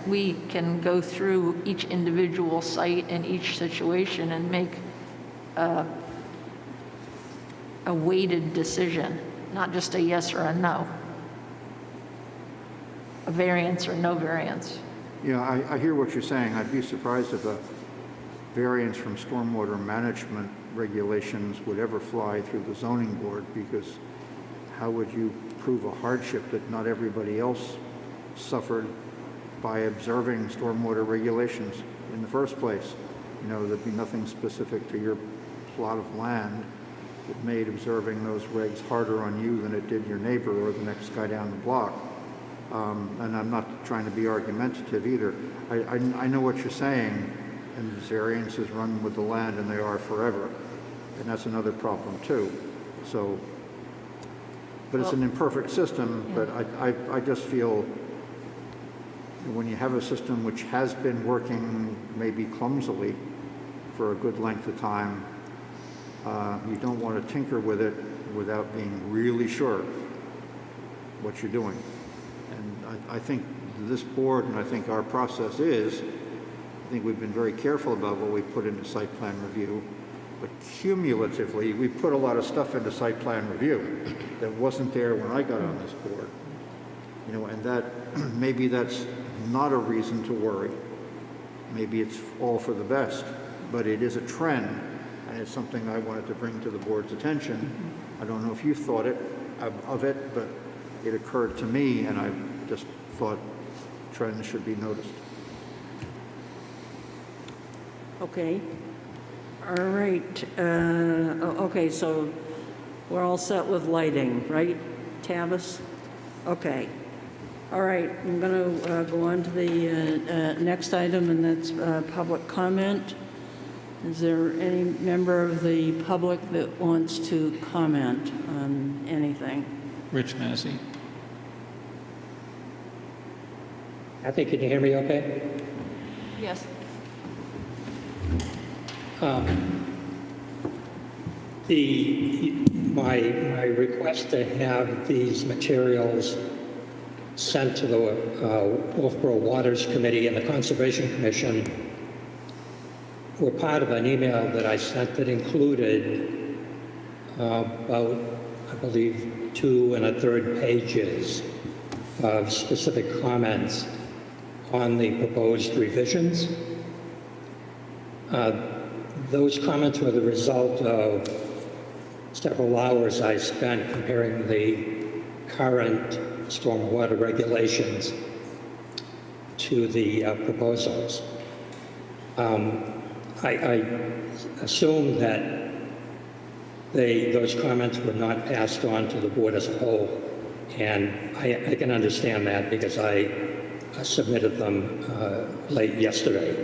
we can go through each individual site and each situation and make a weighted decision, not just a yes or a no, a variance or no variance. Yeah, I hear what you're saying. I'd be surprised if a variance from stormwater management regulations would ever fly through the zoning board, because how would you prove a hardship that not everybody else suffered by observing stormwater regulations in the first place? There'd be nothing specific to your plot of land that made observing those regs harder on you than it did your neighbor or the next guy down the block. And I'm not trying to be argumentative either. I know what you're saying, and these variances run with the land, and they are forever. And that's another problem too. So, but it's an imperfect system, but I just feel when you have a system which has been working maybe clumsily for a good length of time, you don't want to tinker with it without being really sure what you're doing. And I think this board, and I think our process is, I think we've been very careful about what we put into site plan review, but cumulatively, we put a lot of stuff into site plan review that wasn't there when I got on this board. And that, maybe that's not a reason to worry. Maybe it's all for the best, but it is a trend, and it's something I wanted to bring to the board's attention. I don't know if you thought of it, but it occurred to me, and I just thought trends should be noticed. Okay. All right. Okay, so we're all set with lighting, right, Tavis? Okay. All right, I'm going to go on to the next item, and that's public comment. Is there any member of the public that wants to comment on anything? Rich Massey. Kathy, can you hear me okay? Yes. My request to have these materials sent to the Wolfeboro Waters Committee and the Conservation Commission were part of an email that I sent that included about, I believe, 2 1/3 pages of specific comments on the proposed revisions. Those comments were the result of several hours I spent comparing the current stormwater regulations to the proposals. I assume that those comments were not passed on to the board as a whole, and I can understand that because I submitted them late yesterday.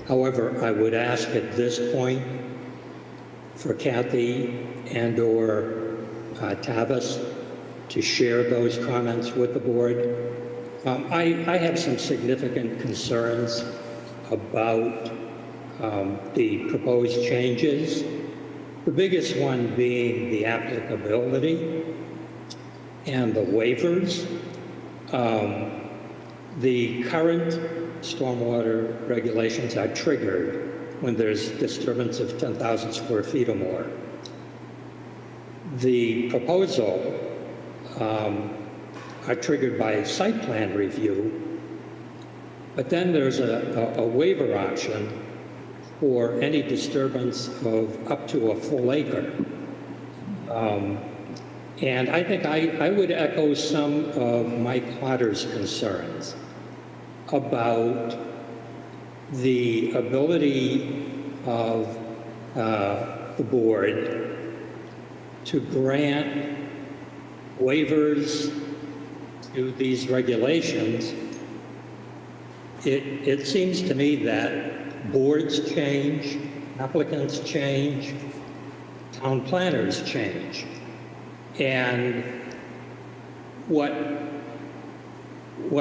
However, I would ask at this point for Kathy and/or Tavis to share those comments with the board. I have some significant concerns about the proposed changes. The biggest one being the applicability and the waivers. The current stormwater regulations are triggered when there's disturbance of 10,000 square feet or more. The proposal are triggered by site plan review, but then there's a waiver option for any disturbance of up to a full acre. And I think I would echo some of Mike Potter's concerns about the ability of the board to grant waivers to these regulations. It seems to me that boards change, applicants change, town planners change. And what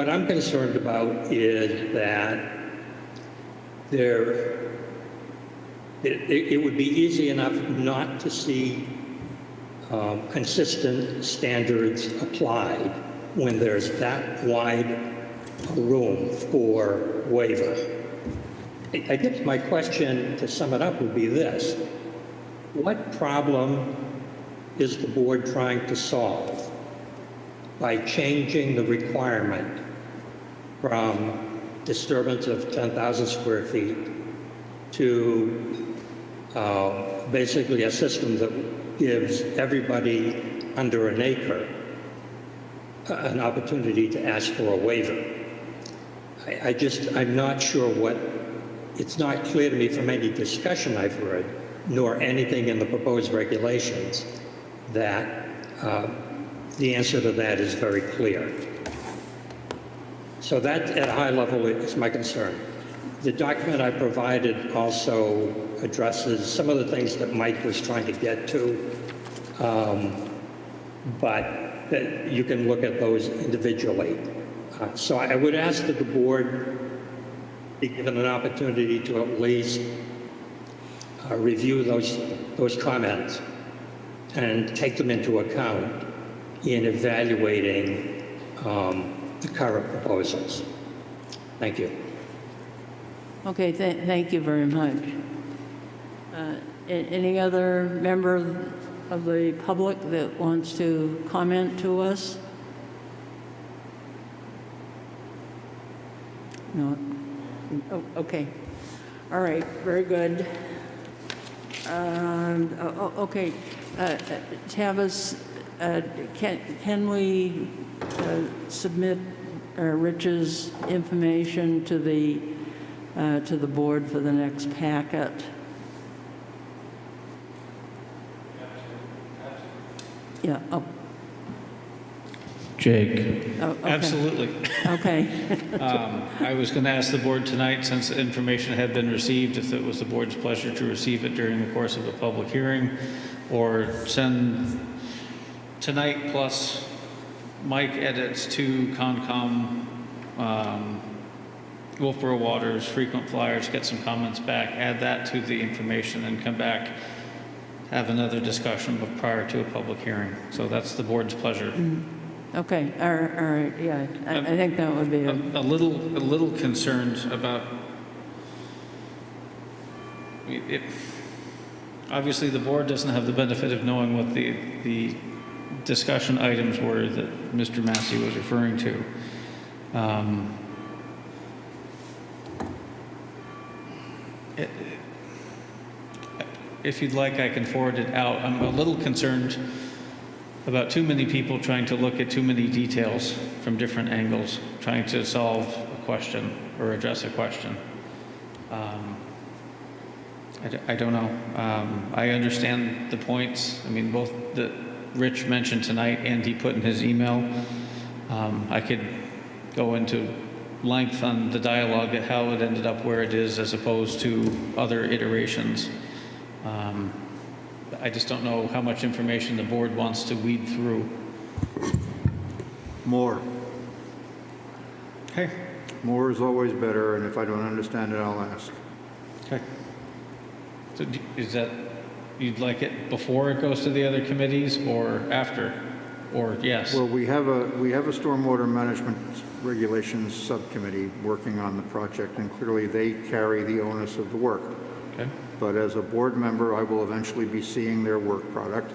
I'm concerned about is that it would be easy enough not to see consistent standards applied when there's that wide room for waiver. I guess my question, to sum it up, would be this. What problem is the board trying to solve by changing the requirement from disturbance of 10,000 square feet to basically a system that gives everybody under an acre an opportunity to ask for a waiver? I'm not sure it's not clear to me from any discussion I've heard, nor anything in the proposed regulations, that the answer to that is very clear. So that, at a high level, is my concern. The document I provided also addresses some of the things that Mike was trying to get to, but that you can look at those individually. So I would ask that the board be given an opportunity to at least review those comments and take them into account in evaluating the current proposals. Thank you. Okay, thank you very much. Any other member of the public that wants to comment to us? No? Oh, okay. All right, very good. Okay, Tavis, can we submit Rich's information to the board for the next packet? Yeah. Oh. Jake. Oh, okay. Absolutely. Okay. I was going to ask the board tonight, since the information had been received, if it was the board's pleasure to receive it during the course of a public hearing, or send tonight plus Mike edits to Concom, Wolfeboro Waters, frequent flyers, get some comments back, add that to the information, and come back, have another discussion prior to a public hearing. So that's the board's pleasure. Okay, all right, yeah, I think that would be a little concerned about it. Obviously, the board doesn't have the benefit of knowing what the discussion items were that Mr. Massey was referring to. If you'd like, I can forward it out. I'm a little concerned about too many people trying to look at too many details from different angles, trying to solve a question or address a question. I don't know. I understand the points. I mean, both that Rich mentioned tonight and he put in his email. I could go into length on the dialogue at how it ended up where it is as opposed to other iterations. I just don't know how much information the board wants to weed through. More. Okay. More is always better, and if I don't understand it, I'll ask. Okay. So is that, you'd like it before it goes to the other committees or after? Or yes? Well, we have a stormwater management regulations subcommittee working on the project, and clearly they carry the onus of the work. Okay. But as a board member, I will eventually be seeing their work product.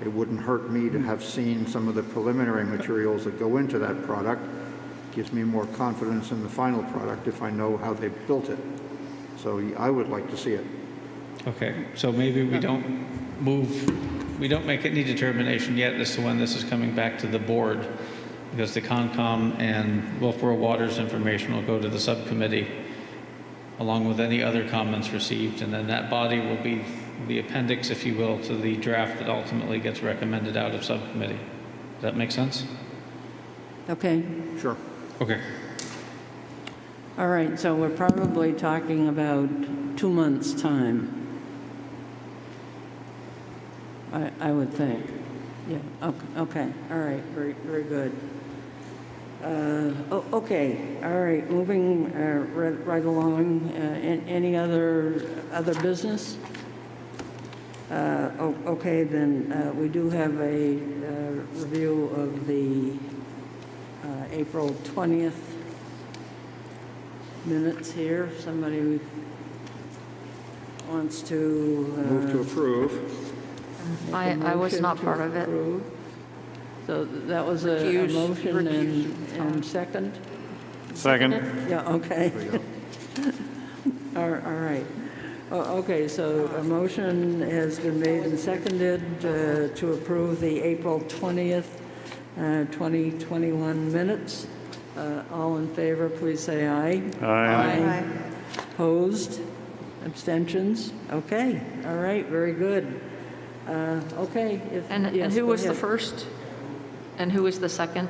It wouldn't hurt me to have seen some of the preliminary materials that go into that product. Gives me more confidence in the final product if I know how they built it. So I would like to see it. Okay, so maybe we don't make any determination yet as to when this is coming back to the board, because the Concom and Wolfeboro Water's information will go to the subcommittee along with any other comments received, and then that body will be the appendix, if you will, to the draft that ultimately gets recommended out of subcommittee. Does that make sense? Okay. Sure. Okay. All right, so we're probably talking about 2 months' time. I would think. Yeah, okay, all right, very good. Okay, all right, moving right along. Any other business? Okay, then we do have a review of the April 20th minutes here. Somebody wants to... Move to approve. I was not part of it. Approve. So that was a motion and second? Second. Yeah, okay. All right. Okay, so a motion has been made and seconded to approve the April 20th, 2021 minutes. All in favor, please say aye. Aye. Opposed? Abstentions? Okay, all right, very good. Okay. And yes, who go was the ahead. first? And who was the second?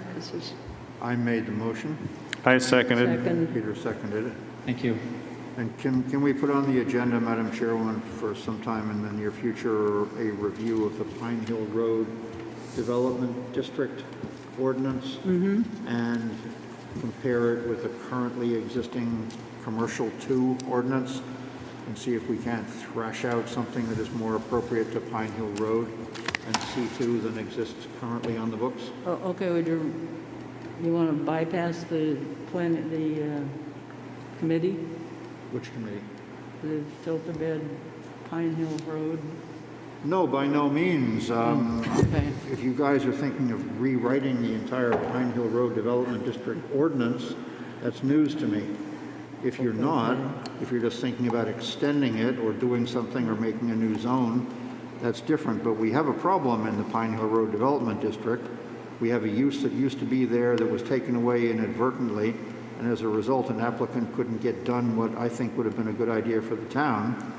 I made the motion. I seconded. Second. Peter seconded it. Thank you. And can we put on the agenda, Madam Chairwoman, for some time in the near future, a review of the Pine Hill Road Development District ordinance and compare it with the currently existing Commercial 2 ordinance and see if we can't thrash out something that is more appropriate to Pine Hill Road and C2 than exists currently on the books? Okay, would you want to bypass the committee? Which committee? The filter bed, Pine Hill Road? No, by no means. Okay. If you guys are thinking of rewriting the entire Pine Hill Road Development District ordinance, that's news to me. If you're not, if you're just thinking about extending it or doing something or making a new zone, that's different. But we have a problem in the Pine Hill Road Development District. We have a use that used to be there that was taken away inadvertently, and as a result, an applicant couldn't get done what I think would have been a good idea for the town.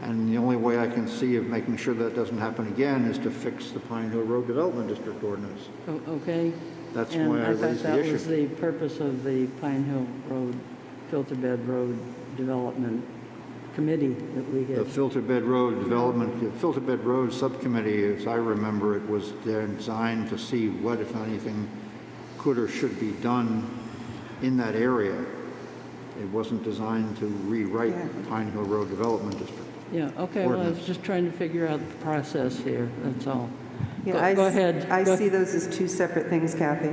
And the only way I can see of making sure that doesn't happen again is to fix the Pine Hill Road Development District ordinance. Okay. That's And why I raised the thought that was issue. the purpose of the Pine Hill Road, Filter Bed Road Development Committee that we The get. Filter Bed Road Development, the Filter Bed Road Subcommittee, as I remember it, was designed to see what, if anything, could or should be done in that area. It wasn't designed to rewrite Pine Hill Road Development District. Yeah, okay, well, I was Ordinance. just trying to figure out the process here, that's all. Yeah, Go ahead. I Go- see those as two separate things, Kathy.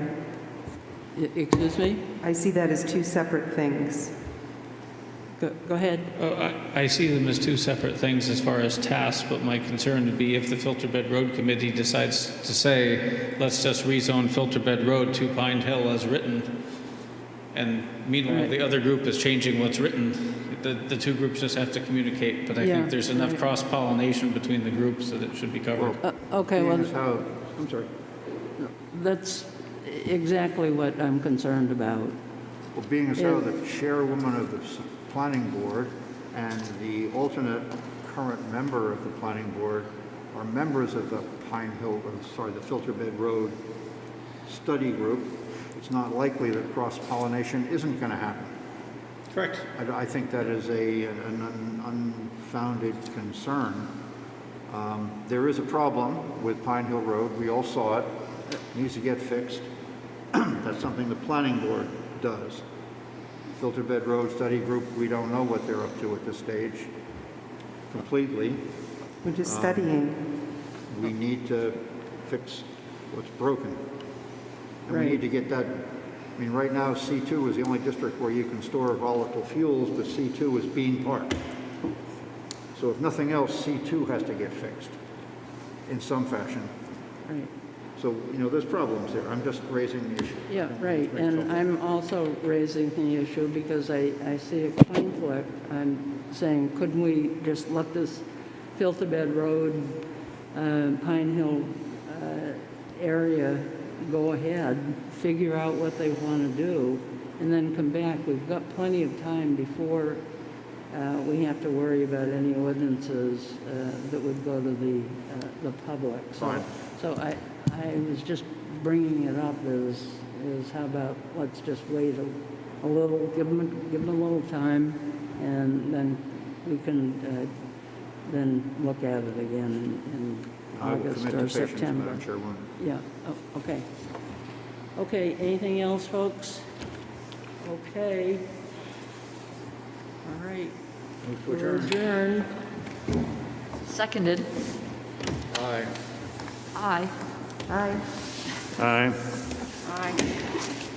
Excuse me? I see that as two separate things. Go ahead. I see them as two separate things as far as tasks, but my concern would be if the Filter Bed Road Committee decides to say, let's just rezone Filter Bed Road to Pine Hill as written, and meanwhile, Right. the other group is changing what's written, the two groups just have to communicate, but I Yeah, think there's enough right. cross-pollination between the groups that it should be covered. Okay, well, Here's how, I'm sorry. that's exactly what I'm concerned about. Well, being as though the chairwoman of the planning board and the alternate current member of the planning board are members of the the Filter Bed Road study group, it's not likely that cross-pollination isn't going to happen. Correct. I think that is an unfounded concern. There is a problem with Pine Hill Road. We all saw it. It needs to get fixed. That's something the planning board does. Filter Bed Road Study Group, we don't know what they're up to at this stage completely. We're just studying. We need to fix what's broken. And we need to get that, I mean, right now C2 is the only district where you can store volatile fuels, but C2 is Bean Park. So if nothing else, C2 has to get fixed in some fashion. Right. So, you know, there's problems there. I'm just raising the issue. Yeah, right, and I'm also raising the issue because I see a conflict. I'm saying, couldn't we just let this Filter Bed Road, Pine Hill area go ahead, figure out what they want to do, and then come back? We've got plenty of time before we have to worry about any ordinances that would go to the public. Fine. So I was just bringing it up as how about let's just wait a little, give them a little time, and then we can then look at it again in I will August commit or to patience, September. Madam Chairwoman. Yeah, oh, okay. Okay, anything else, folks? Okay. All right. Move to We're adjourn. adjourned. Seconded. Aye. Aye. Aye. Aye. Aye.